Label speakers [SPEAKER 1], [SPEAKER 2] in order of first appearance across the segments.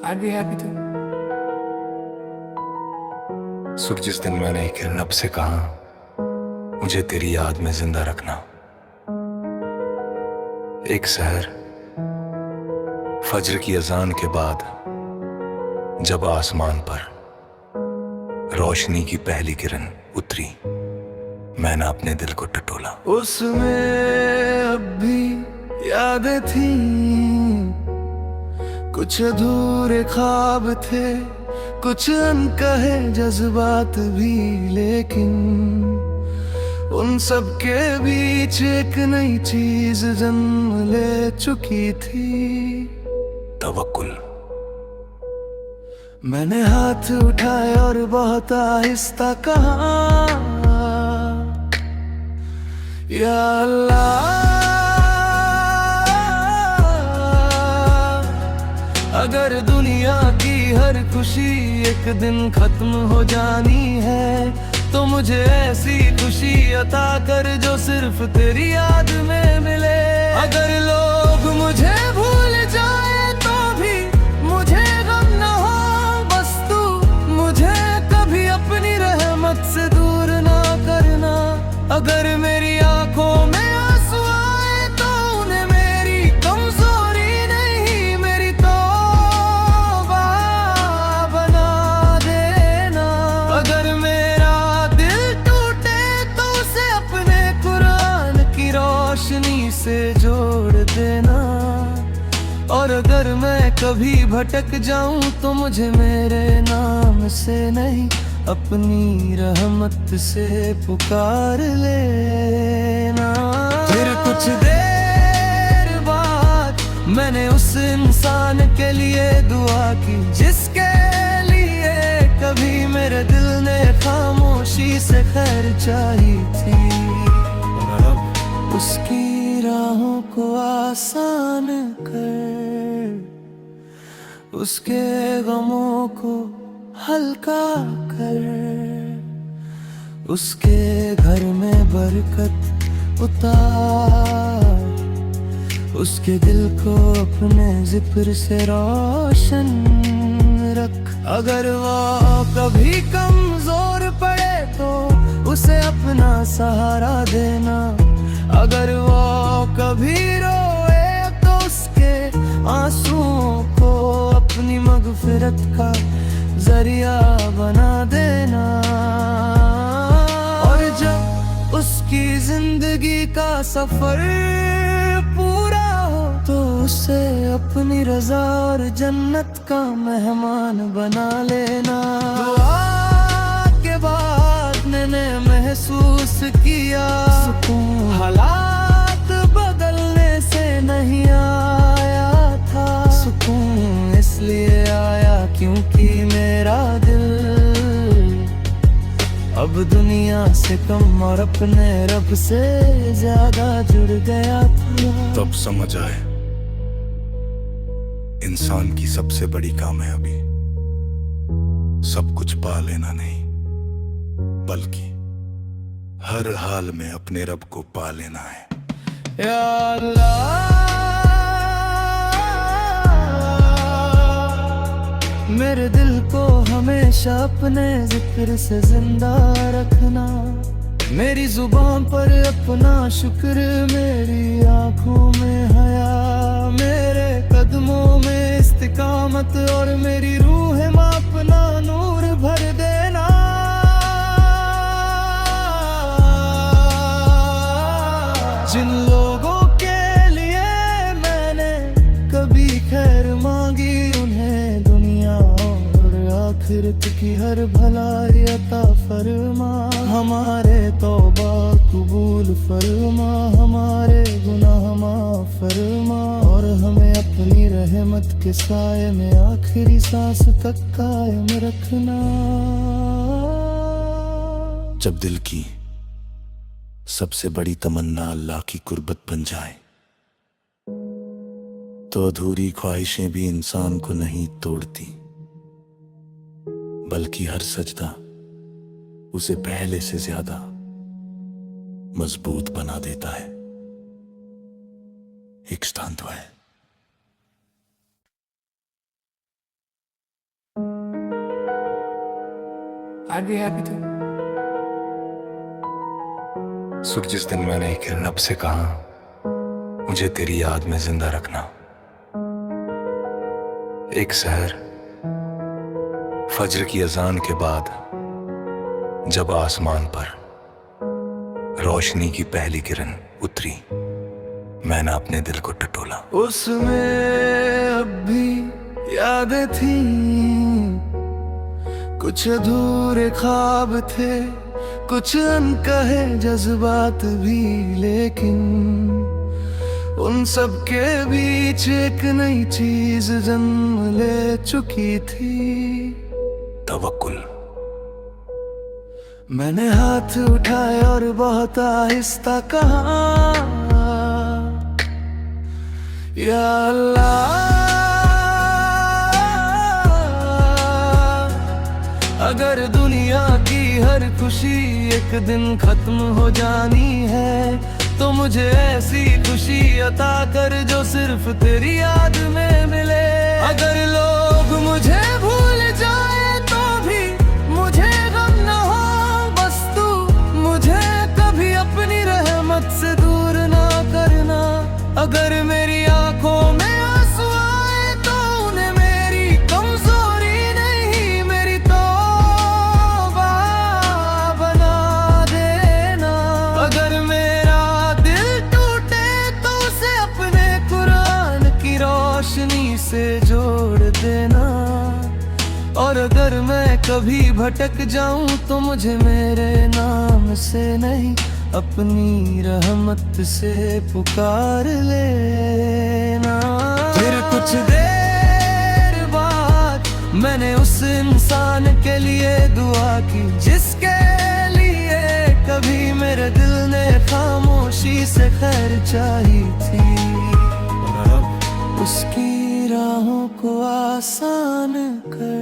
[SPEAKER 1] I'd be happy to.
[SPEAKER 2] सुर जिस दिन मैंने एक रब से कहा मुझे तेरी याद में जिंदा रखना, एक सहर फज्र की अजान के बाद जब आसमान पर रोशनी की पहली किरण उतरी, मैंने अपने दिल को टटोला।
[SPEAKER 1] उसमें अब भी यादें थी, कुछ अधूरे ख्वाब थे, कुछ अनकहे जज्बात भी, लेकिन उन सब के बीच एक नई चीज जन्म ले चुकी थी,
[SPEAKER 2] तवक्कुल।
[SPEAKER 1] मैंने हाथ उठाए और बहुत आहिस्ता कहा, या अल्लाह, अगर दुनिया की हर खुशी एक दिन खत्म हो जानी है, तो मुझे ऐसी खुशी अता कर जो सिर्फ तेरी याद में मिले। अगर लोग मुझे भूल जाए तो भी मुझे गम न हो, बस तू मुझे कभी अपनी रहमत से दूर ना करना। अगर मेरी आंखों में आंसू आए तो उन्हें मेरी कमजोरी नहीं, मेरी तौबा बना देना। अगर मेरा दिल टूटे तो उसे अपने कुरान की रोशनी से जोड़ देना। और अगर मैं कभी भटक जाऊं तो मुझे मेरे नाम से नहीं, अपनी रहमत से पुकार लेना। फिर कुछ देर बाद मैंने उस इंसान के लिए दुआ की जिसके लिए कभी मेरे दिल ने खामोशी से खैर चाही थी। और अब उसकी राहों को आसान कर, उसके गमों को हल्का कर, उसके घर में बरकत उतार, उसके दिल को अपने जिक्र से रोशन रख। अगर वो कभी कमजोर पड़े तो उसे अपना सहारा देना। अगर वो कभी रोए तो उसके आंसुओं को अपनी मगफिरत का जरिया बना देना। और जब उसकी जिंदगी का सफर पूरा हो तो उसे अपनी रजा और जन्नत का मेहमान बना लेना। दुआ के बाद मैंने महसूस किया सुकून, हालात बदलने से नहीं आया था सुकून, इसलिए आया क्योंकि मेरा दिल अब दुनिया से कम और अपने रब से ज्यादा जुड़ गया था।
[SPEAKER 2] तब समझ आए इंसान की सबसे बड़ी कामयाबी सब कुछ पा लेना नहीं, बल्कि हर हाल में अपने रब को पा लेना है।
[SPEAKER 1] या अल्लाह, मेरे दिल को हमेशा अपने जिक्र से जिंदा रखना। मेरी जुबान पर अपना शुक्र, मेरी आंखों में हया, मेरे कदमों में इस्तिकामत और मेरी रूह में अपना नूर भर देना। जिन लोगों के लिए मैंने कभी खैर मांगी, उन्हें दुनिया और आखिरत की हर भलाई अता फरमा। हमारे तौबा कबूल फरमा, हमारे गुनाह माफ फरमा, और हमें अपनी रहमत के साए में आखिरी सांस तक कायम रखना।
[SPEAKER 2] जब दिल की सबसे बड़ी तमन्ना अल्लाह की कुर्बत बन जाए, तो अधूरी ख्वाहिशें भी इंसान को नहीं तोड़ती, बल्कि हर सजदा उसे पहले से ज्यादा मजबूत बना देता है। एक स्थान तो है।
[SPEAKER 3] I'd be happy to.
[SPEAKER 2] सुख जिस दिन मैंने एक रब से कहा मुझे तेरी याद में जिंदा रखना, एक सहर फज्र की अजान के बाद जब आसमान पर रोशनी की पहली किरण उतरी, मैंने अपने दिल को टटोला।
[SPEAKER 1] उसमें अब भी यादें थी, कुछ अधूरे ख्वाब थे, कुछ अनकहे जज्बात भी, लेकिन उन सब के बीच एक नई चीज जन्म ले चुकी थी,
[SPEAKER 2] तवक्कुल।
[SPEAKER 1] मैंने हाथ उठाए और बहुत आहिस्ता कहा, या अल्लाह, अगर दुनिया की हर खुशी एक दिन खत्म हो जानी है, तो मुझे ऐसी खुशी अता कर जो सिर्फ तेरी याद में मिले। अगर लोग मुझे भूल जाए तो भी मुझे गम न हो, बस तू मुझे कभी अपनी रहमत से दूर ना करना। अगर मेरी आंखों में आंसू आए तो उन्हें मेरी कमजोरी नहीं, मेरी तौबा बना देना। अगर मेरा दिल टूटे तो उसे अपने कुरान की रोशनी से जोड़ देना। और अगर मैं कभी भटक जाऊं तो मुझे मेरे नाम से नहीं, अपनी रहमत से पुकार लेना। फिर कुछ देर बाद मैंने उस इंसान के लिए दुआ की, जिसके लिए कभी मेरे दिल ने खामोशी से खैर चाही थी। उसकी राहों को आसान कर,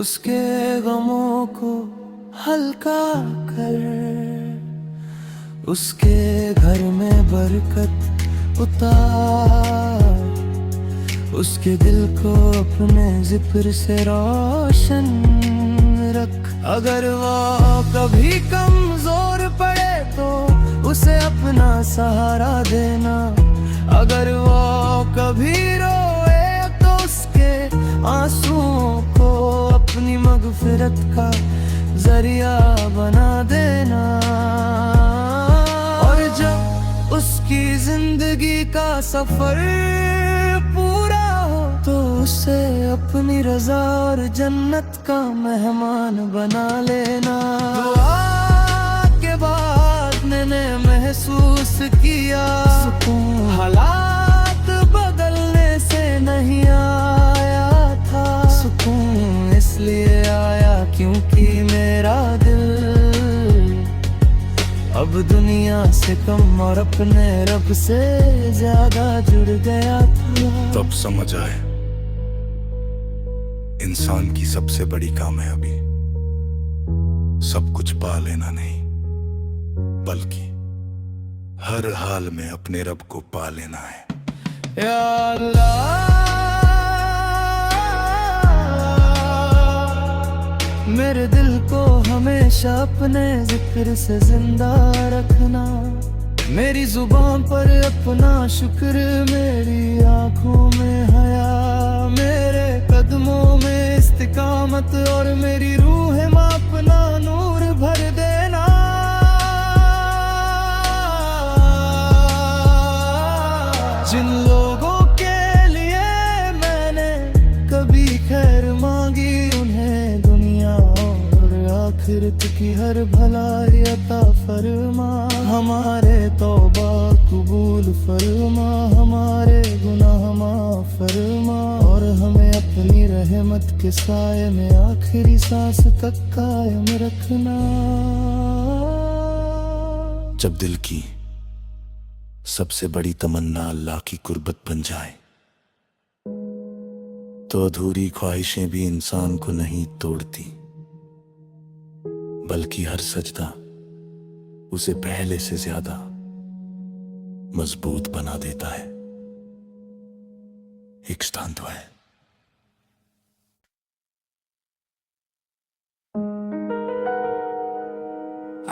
[SPEAKER 1] उसके गमों को हल्का कर, उसके घर में बरकत उतार, उसके दिल को अपने जिक्र से रोशन रख। अगर वो कभी कमजोर पड़े तो उसे अपना सहारा देना। अगर वो कभी रोए तो उसके आंसुओं को अपनी मगफिरत का जरिया बना देना। और जब उसकी जिंदगी का सफर पूरा हो तो उसे अपनी रजा और जन्नत का मेहमान बना लेना। दुआ के बाद मैंने महसूस किया सुकून, हालात बदलने से नहीं आया था सुकून, इसलिए आया क्योंकि मेरा दिल अब दुनिया से कम और अपने रब से ज्यादा जुड़ गया था।
[SPEAKER 2] तब समझ आए इंसान की सबसे बड़ी कामयाबी सब कुछ पा लेना नहीं, बल्कि हर हाल में अपने रब को पा लेना है।
[SPEAKER 1] या अल्लाह, मेरे दिल को हमेशा अपने जिक्र से जिंदा रखना। मेरी जुबान पर अपना शुक्र, मेरी आंखों में हया, मेरे कदमों में इस्तिकामत और मेरी रूह में अपना नूर भर देना। जिन लोगों के लिए मैंने कभी खैर मांगी, उन्हें दुनिया और आखिरत की हर भलाई अता फरमा। हमारे तौबा कबूल फरमा, हमारे गुनाह माफ फरमा, और हमें अपनी रहमत के साए में आखिरी सांस तक कायम रखना।
[SPEAKER 2] जब दिल की सबसे बड़ी तमन्ना अल्लाह की कुर्बत बन जाए, तो अधूरी ख्वाहिशें भी इंसान को नहीं तोड़ती, बल्कि हर सजदा उसे पहले से ज्यादा मजबूत बना देता है। एक स्टांत है।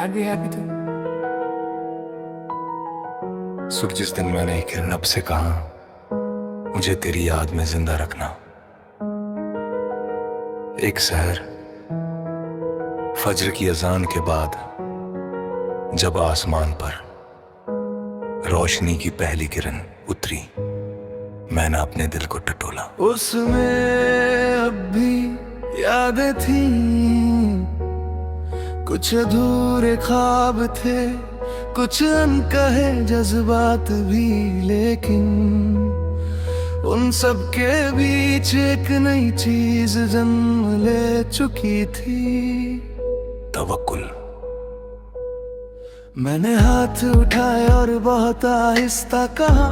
[SPEAKER 3] I'd be happy to.
[SPEAKER 2] सुख जिस दिन मैंने एक रब से कहा मुझे तेरी याद में जिंदा रखना, एक सहर फज्र की अजान के बाद जब आसमान पर रोशनी की पहली किरण उतरी, मैंने अपने दिल को टटोला।
[SPEAKER 1] उसमें अब भी यादें थी, कुछ अधूरे ख्वाब थे, कुछ अनकहे जज्बात भी, लेकिन उन सब के बीच एक नई चीज जन्म ले चुकी थी,
[SPEAKER 2] तवक्कुल।
[SPEAKER 1] मैंने हाथ उठाए और बहुत आहिस्ता कहा,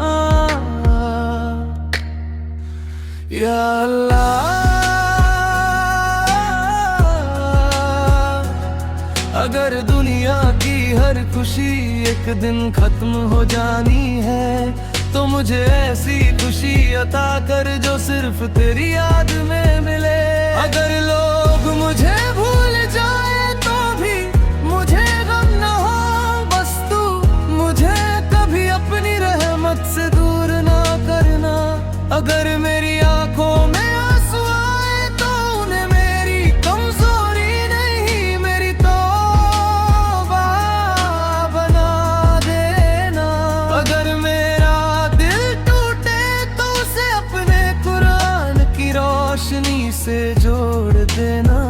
[SPEAKER 1] या अल्लाह, अगर दुनिया की हर खुशी एक दिन खत्म हो जानी है, तो मुझे ऐसी खुशी अता कर जो सिर्फ तेरी याद में मिले। अगर लोग मुझे भूल जाए तो भी मुझे गम न हो, बस तू मुझे कभी अपनी रहमत से दूर ना करना। अगर मेरी आंखों में आंसू आए तो उन्हें मेरी कमजोरी नहीं, मेरी तौबा बना देना। अगर मेरा दिल टूटे तो उसे अपने कुरान की रोशनी से जोड़ देना।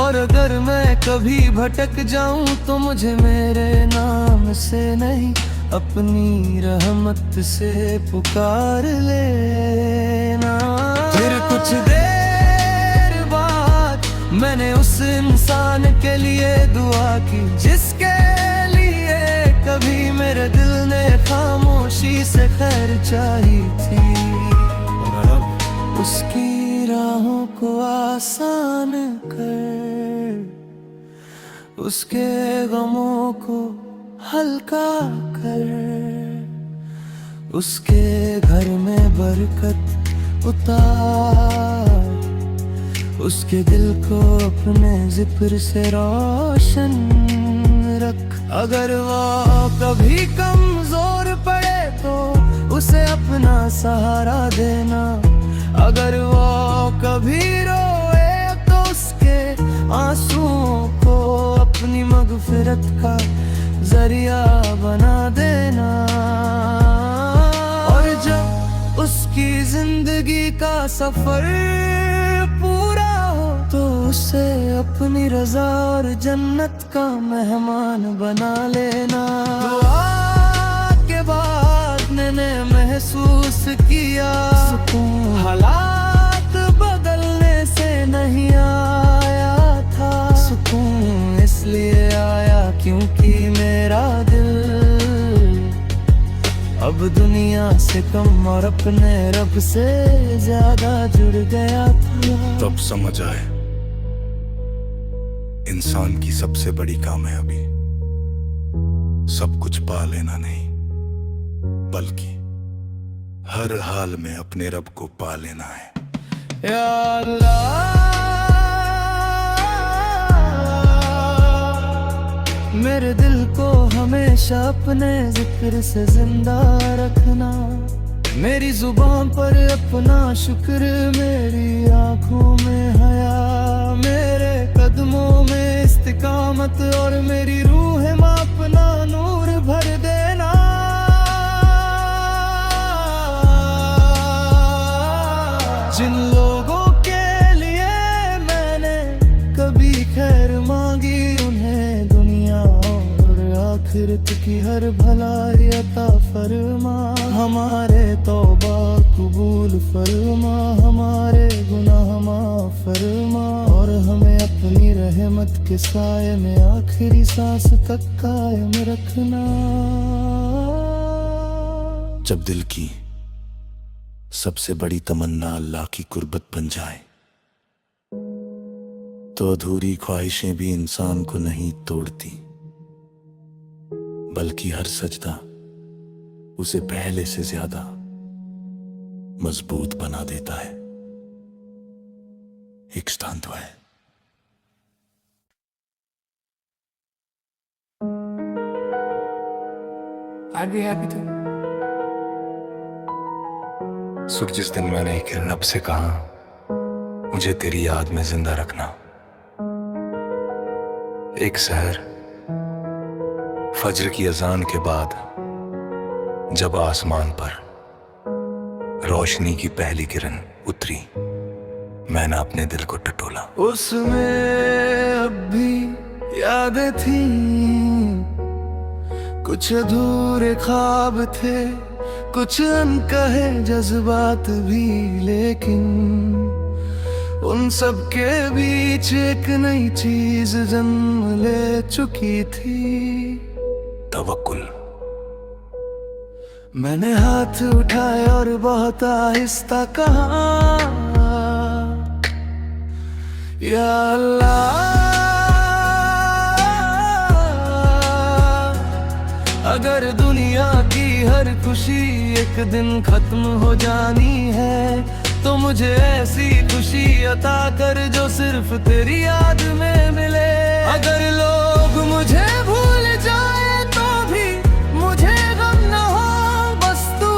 [SPEAKER 1] और अगर मैं कभी भटक जाऊं तो मुझे मेरे नाम से नहीं, अपनी रहमत से पुकार लेना। फिर कुछ देर बाद मैंने उस इंसान के लिए दुआ की जिसके लिए कभी मेरे दिल ने खामोशी से खैर चाही थी। उसकी राहों को आसान कर, उसके गमों को हल्का कर, उसके घर में बरकत उतार, उसके दिल को अपने जिक्र से रोशन रख। अगर वो कभी कमजोर पड़े तो उसे अपना सहारा देना। अगर वो कभी रोए तो उसके आंसुओं को अपनी मगफिरत का जरिया बना देना। और जब उसकी जिंदगी का सफर पूरा हो तो उसे अपनी रजा और जन्नत का मेहमान बना लेना। दुआ के बाद मैंने महसूस किया सुकून, हालात बदलने से नहीं आया था सुकून, इसलिए आया क्योंकि मेरा दिल अब दुनिया से कम और अपने रब से ज्यादा जुड़ गया था।
[SPEAKER 2] तब समझ आए इंसान की सबसे बड़ी कामयाबी सब कुछ पा लेना नहीं, बल्कि हर हाल में अपने रब को पा लेना है।
[SPEAKER 1] या अल्लाह, मेरे दिल को हमेशा अपने जिक्र से जिंदा रखना। मेरी जुबान पर अपना शुक्र, मेरी आंखों में हया, मेरे कदमों में इस्तिकामत और मेरी रूह में अपना नूर भर देना। जिन लोगों के लिए मैंने कभी खैर मांगी उन्हें दुनिया और आखिरत की हर भलाई अता फरमा। हमारे तौबा कबूल फरमा, हमारे गुनाह माफ फरमा और हमें अपनी रहमत के साए में आखिरी सांस तक कायम रखना।
[SPEAKER 2] जब दिल की सबसे बड़ी तमन्ना अल्लाह की कुर्बत बन जाए तो अधूरी ख्वाहिशें भी इंसान को नहीं तोड़ती, बल्कि हर सजदा उसे पहले से ज्यादा मजबूत बना देता है। एक स्थान तो है।
[SPEAKER 3] I'd be happy to.
[SPEAKER 2] सुख जिस दिन मैंने एक रब से कहा मुझे तेरी याद में जिंदा रखना, एक सहर फज्र की अजान के बाद जब आसमान पर रोशनी की पहली किरण उतरी, मैंने अपने दिल को टटोला।
[SPEAKER 1] उसमें अब भी यादें थी, कुछ अधूरे ख्वाब थे, कुछ अनकहे जज्बात भी, लेकिन उन सब के बीच एक नई चीज जन्म ले चुकी थी,
[SPEAKER 2] तवक्कुल।
[SPEAKER 1] मैंने हाथ उठाए और बहुत आहिस्ता कहा, या अल्लाह, अगर दुनिया की हर खुशी एक दिन खत्म हो जानी है, तो मुझे ऐसी खुशी अता कर जो सिर्फ तेरी याद में मिले। अगर लोग मुझे भूल जाए तो भी मुझे गम न हो, बस तू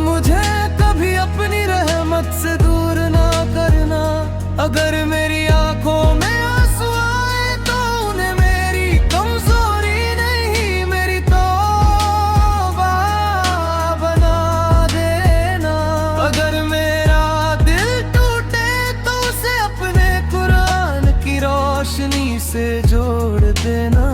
[SPEAKER 1] मुझे कभी अपनी रहमत से दूर ना करना। अगर मेरी आंखों में आंसू आए तो उन्हें मेरी कमजोरी नहीं, मेरी तौबा बना देना। अगर मेरा दिल टूटे तो उसे अपने कुरान की रोशनी से जोड़ देना।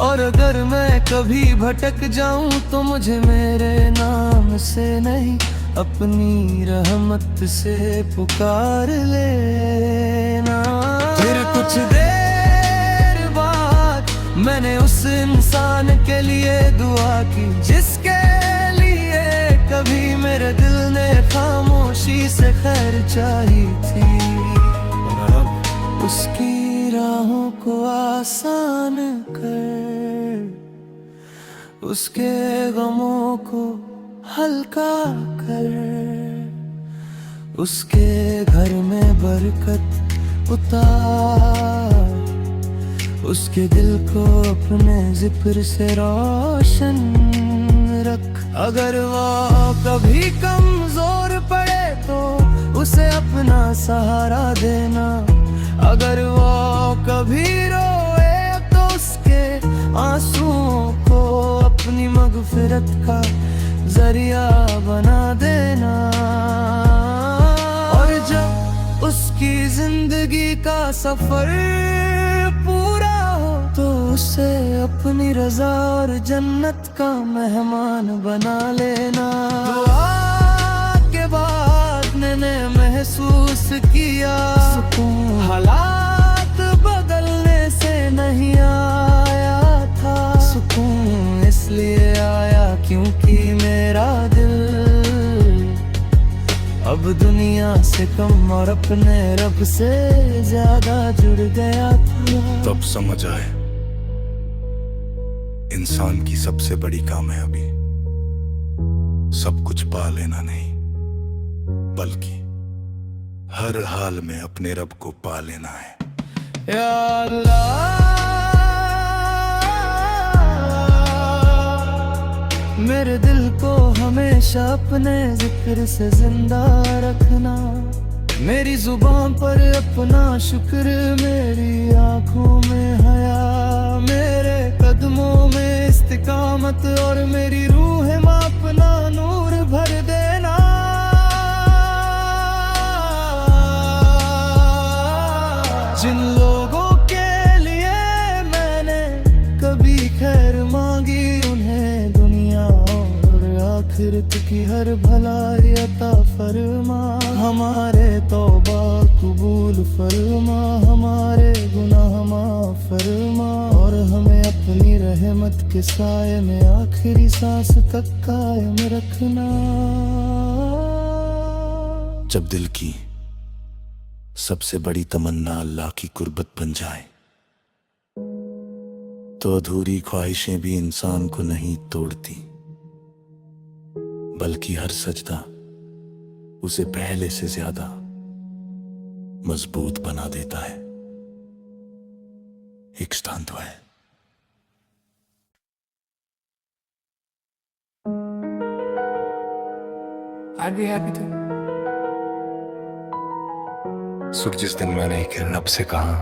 [SPEAKER 1] और अगर मैं कभी भटक जाऊं तो मुझे मेरे नाम से नहीं, अपनी रहमत से पुकार लेना। फिर कुछ देर बाद मैंने उस इंसान के लिए दुआ की जिसके लिए कभी मेरे दिल ने खामोशी से खैर चाही थी। उसकी राहों को आसान कर, उसके गमों को हल्का कर, उसके घर में बरकत उतार, उसके दिल को अपने जिक्र से रोशन रख। अगर वो कभी कमजोर पड़े तो उसे अपना सहारा देना। अगर वो कभी रोए तो उसके आंसुओं को अपनी मगफिरत का जरिया बना देना। और जब उसकी जिंदगी का सफर पूरा हो तो उसे अपनी रजा और जन्नत का मेहमान बना लेना। दुआ के बाद मैंने महसूस किया सुकून, हालात बदलने से नहीं आया था सुकून, इसलिए आया क्योंकि मेरा दिल अब दुनिया से कम और अपने रब से ज्यादा जुड़ गया था।
[SPEAKER 2] तब समझ आए इंसान की सबसे बड़ी कामयाबी सब कुछ पा लेना नहीं, बल्कि हर हाल में अपने रब को पा लेना है।
[SPEAKER 1] या अल्लाह, मेरे दिल को हमेशा अपने जिक्र से जिंदा रखना। मेरी जुबान पर अपना शुक्र, मेरी आंखों में हया, मेरे कदमों में इस्तिकामत और मेरी रूह में अपना नूर भर देना। जिन लोगों के लिए मैंने कभी खैर मांगी उन्हें दुनिया और आखिरत की हर भलाई अता फरमा। हमारे तौबा कबूल फरमा, हमारे गुनाह माफ फरमा, और हमें अपनी रहमत के साए में आखिरी सांस तक कायम रखना।
[SPEAKER 2] जब दिल की सबसे बड़ी तमन्ना अल्लाह की कुर्बत बन जाए तो अधूरी ख्वाहिशें भी इंसान को नहीं तोड़ती, बल्कि हर सजदा उसे पहले से ज्यादा मजबूत बना देता है। एक स्थान तो है
[SPEAKER 3] I'd be happy to.
[SPEAKER 2] सुख जिस दिन मैंने एक रब से कहा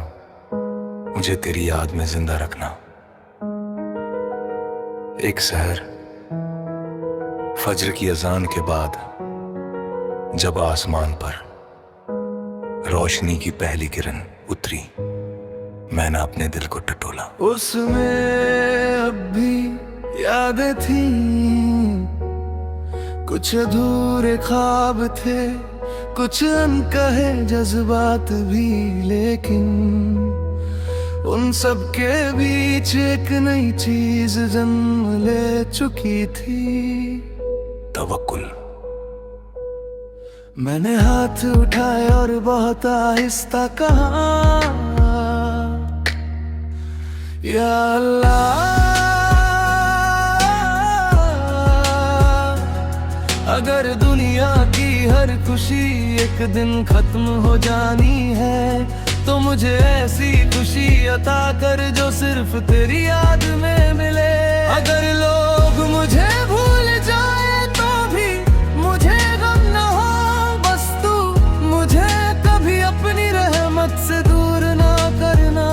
[SPEAKER 2] मुझे तेरी याद में जिंदा रखना। एक सहर फज्र की अजान के बाद जब आसमान पर रोशनी की पहली किरण उतरी, मैंने अपने दिल को टटोला।
[SPEAKER 1] उसमें अब भी यादें थी, कुछ अधूरे ख्वाब थे, कुछ अनकहे जज्बात भी, लेकिन उन सब के बीच एक नई चीज जन्म ले चुकी थी,
[SPEAKER 2] तवक्कुल।
[SPEAKER 1] मैंने हाथ उठाए और बहुत आहिस्ता कहा, या अल्लाह, अगर दुनिया की हर खुशी एक दिन खत्म हो जानी है, तो मुझे ऐसी खुशी अता कर जो सिर्फ तेरी याद में मिले। अगर लोग मुझे भूल जाए तो भी मुझे गम न हो, बस तू मुझे कभी अपनी रहमत से दूर ना करना।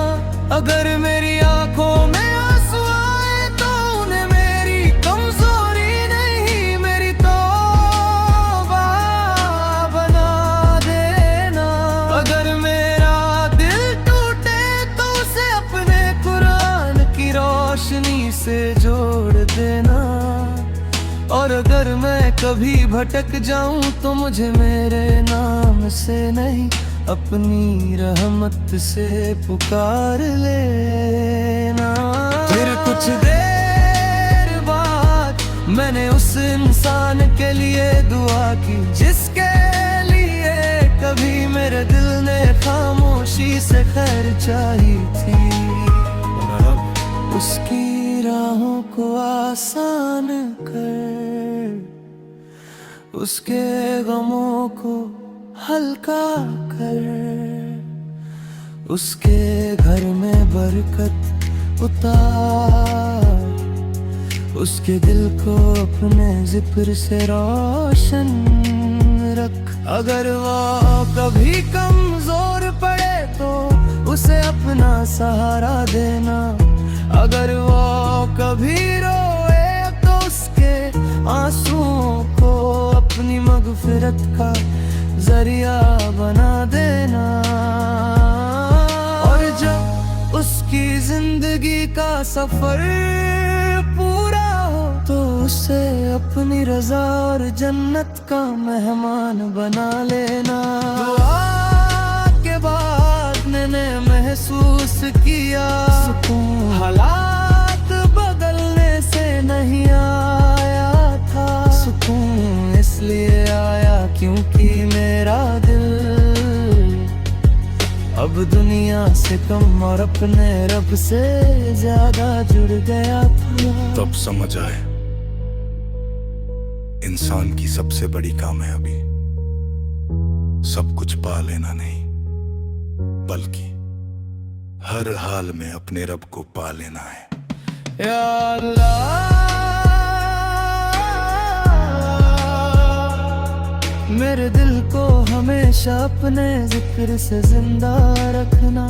[SPEAKER 1] अगर मेरी आंखों में आंसू आए तो उन्हें मेरी कमजोरी नहीं, मेरी तौबा बना देना। अगर मेरा दिल टूटे तो उसे अपने कुरान की रोशनी से जोड़ देना। और अगर मैं कभी भटक जाऊं तो मुझे मेरे नाम से नहीं, अपनी रहमत से पुकार लेना। फिर कुछ देर बाद मैंने उस इंसान के लिए दुआ की जिसके लिए कभी मेरे दिल ने खामोशी से खैर चाही थी। उसकी राहों को आसान कर, उसके गमों को हल्का कर, उसके घर में बरकत उतार, उसके दिल को अपने जिक्र से रोशन रख। अगर वो कभी कमजोर पड़े तो उसे अपना सहारा देना। अगर वो कभी रोए तो उसके आंसुओं को अपनी मगफिरत का जरिया बना देना। और जब उसकी जिंदगी का सफर पूरा हो तो उसे अपनी रजा और जन्नत का मेहमान बना लेना। दुआ के बाद मैंने महसूस किया सुकून, हालात बदलने से नहीं आया था सुकून, इसलिए आया क्योंकि मेरा दिल अब दुनिया से कम और अपने रब से ज्यादा जुड़ गया था।
[SPEAKER 2] तब समझ आए इंसान की सबसे बड़ी कामयाबी सब कुछ पा लेना नहीं, बल्कि हर हाल में अपने रब को पा लेना है।
[SPEAKER 1] या अल्लाह, मेरे दिल को हमेशा अपने जिक्र से जिंदा रखना।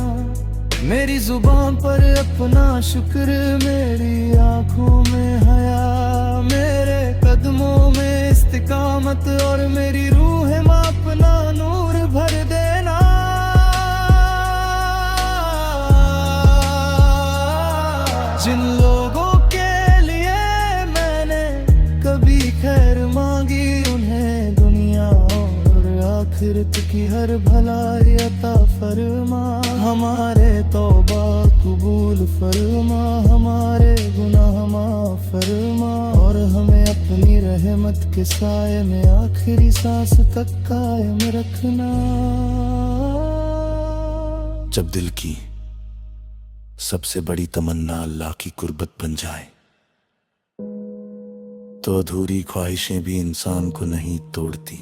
[SPEAKER 1] मेरी जुबान पर अपना शुक्र, मेरी आंखों में हया, मेरे कदमों में इस्तिकामत और मेरी रूह में अपना नूर भर देना। जिन लोगों के लिए मैंने कभी खैर मांगी उन्हें दुनिया और आखिरत की हर भलाई अता फरमा। हमारे तौबा कबूल फरमा, हमारे गुनाह माफ फरमा और हमें अपनी रहमत के साए में आखिरी सांस तक कायम रखना।
[SPEAKER 2] जब दिल की सबसे बड़ी तमन्ना अल्लाह की कुर्बत बन जाए तो अधूरी ख्वाहिशें भी इंसान को नहीं तोड़ती,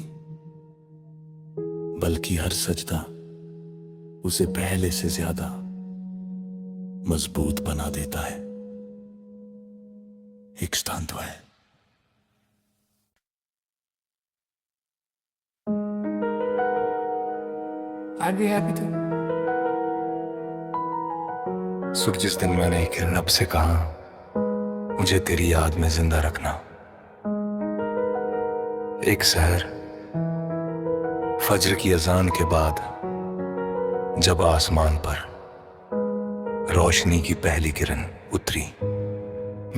[SPEAKER 2] बल्कि हर सजदा उसे पहले से ज्यादा मजबूत बना देता है। एक स्टांत है।
[SPEAKER 3] I'd be happy to.
[SPEAKER 2] सुख जिस दिन मैंने एक रब से कहा मुझे तेरी याद में जिंदा रखना, एक सहर फज्र की अजान के बाद जब आसमान पर रोशनी की पहली किरण उतरी,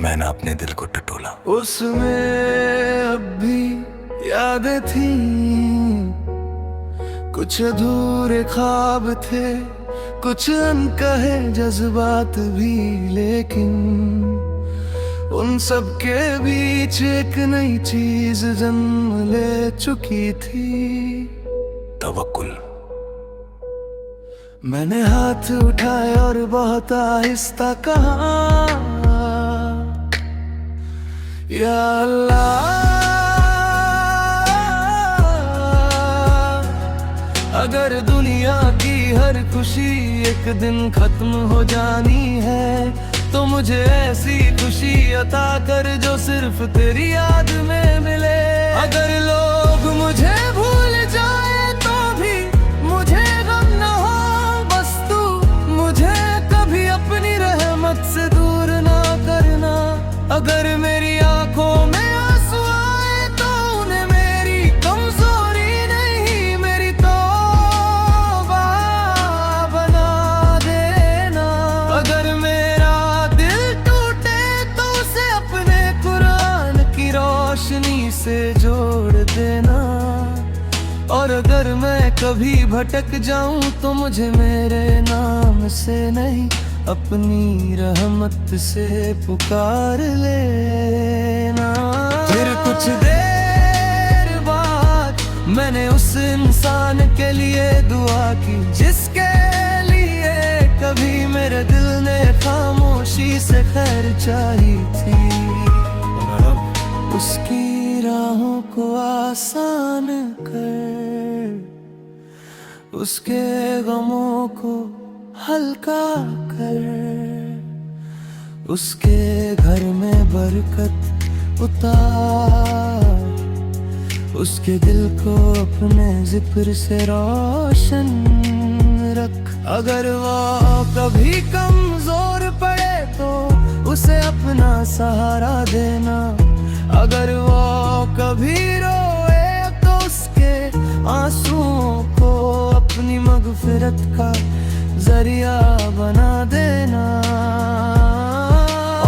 [SPEAKER 2] मैंने अपने दिल को टटोला।
[SPEAKER 1] उसमें अब भी यादें थी, कुछ अधूरे ख्वाब थे, कुछ अनकहे जज्बात भी, लेकिन उन सब के बीच एक नई चीज जन्म ले चुकी थी,
[SPEAKER 2] तवक्कुल।
[SPEAKER 1] मैंने हाथ उठाए और बहुत आहिस्ता कहा, या अल्लाह, अगर दुनिया की हर खुशी एक दिन खत्म हो जानी है, तो मुझे ऐसी खुशी अता कर जो सिर्फ तेरी याद में मिले। अगर लोग मुझे भूल जाए तो भी मुझे गम न हो, बस तू मुझे कभी अपनी रहमत से दूर ना करना। अगर मेरी आंखों में आंसू आए तो उन्हें मेरी कमजोरी नहीं, मेरी तौबा बना देना। अगर मेरा दिल टूटे तो उसे अपने कुरान की रोशनी से जोड़ देना। और अगर मैं कभी भटक जाऊं तो मुझे मेरे नाम से नहीं, अपनी रहमत से पुकार लेना। फिर कुछ देर बाद मैंने उस इंसान के लिए दुआ की जिसके लिए कभी मेरे दिल ने खामोशी से खैर चाही थी। उसकी राहों को आसान कर, उसके गमों को हल्का कर, उसके घर में बरकत उतार, उसके दिल को अपने जिक्र से रोशन रख। अगर वो कभी कमजोर पड़े तो उसे अपना सहारा देना। अगर वो कभी रोए तो उसके आंसुओं को अपनी मगफिरत का जरिया बना देना।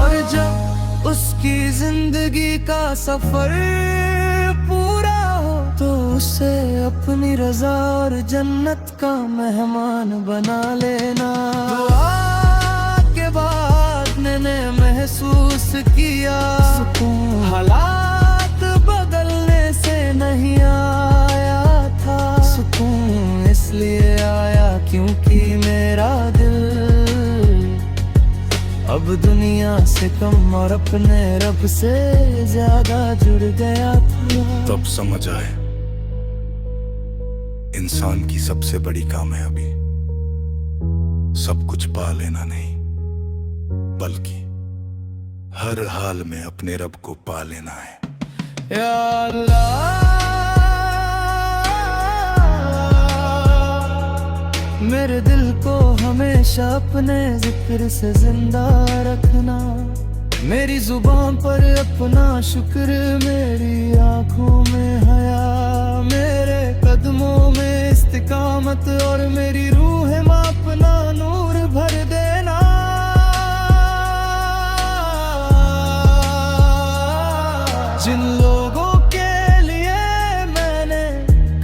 [SPEAKER 1] और जब उसकी जिंदगी का सफर पूरा हो तो उसे अपनी रजा और जन्नत का मेहमान बना लेना। दुआ के बाद मैंने महसूस किया सुकून, हालात बदलने से नहीं आया था सुकून, इसलिए आया क्योंकि मेरा दिल अब दुनिया से कम और अपने रब से ज्यादा जुड़ गया था।
[SPEAKER 2] तब समझ आए इंसान की सबसे बड़ी कामयाबी सब कुछ पा लेना नहीं, बल्कि हर हाल में अपने रब को पा लेना है।
[SPEAKER 1] या अल्लाह, मेरे दिल को हमेशा अपने जिक्र से जिंदा रखना। मेरी जुबान पर अपना शुक्र, मेरी आंखों में हया, मेरे कदमों में इस्तिकामत और मेरी रूह में अपना नूर भर देना। जिन लोगों के लिए मैंने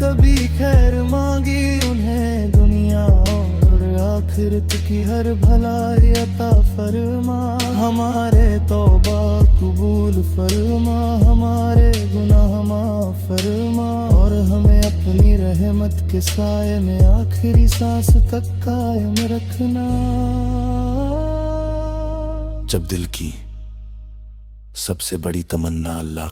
[SPEAKER 1] कभी खैर मांगी, उन्हें दुनिया और आखिरत की हर भलाई अता फरमा। हमारे तौबा कबूल फरमा, हमारे गुनाह माफ फरमा, और हमें अपनी रहमत के साए में आखिरी सांस तक कायम रखना।
[SPEAKER 2] जब दिल की सबसे बड़ी तमन्ना अल्लाह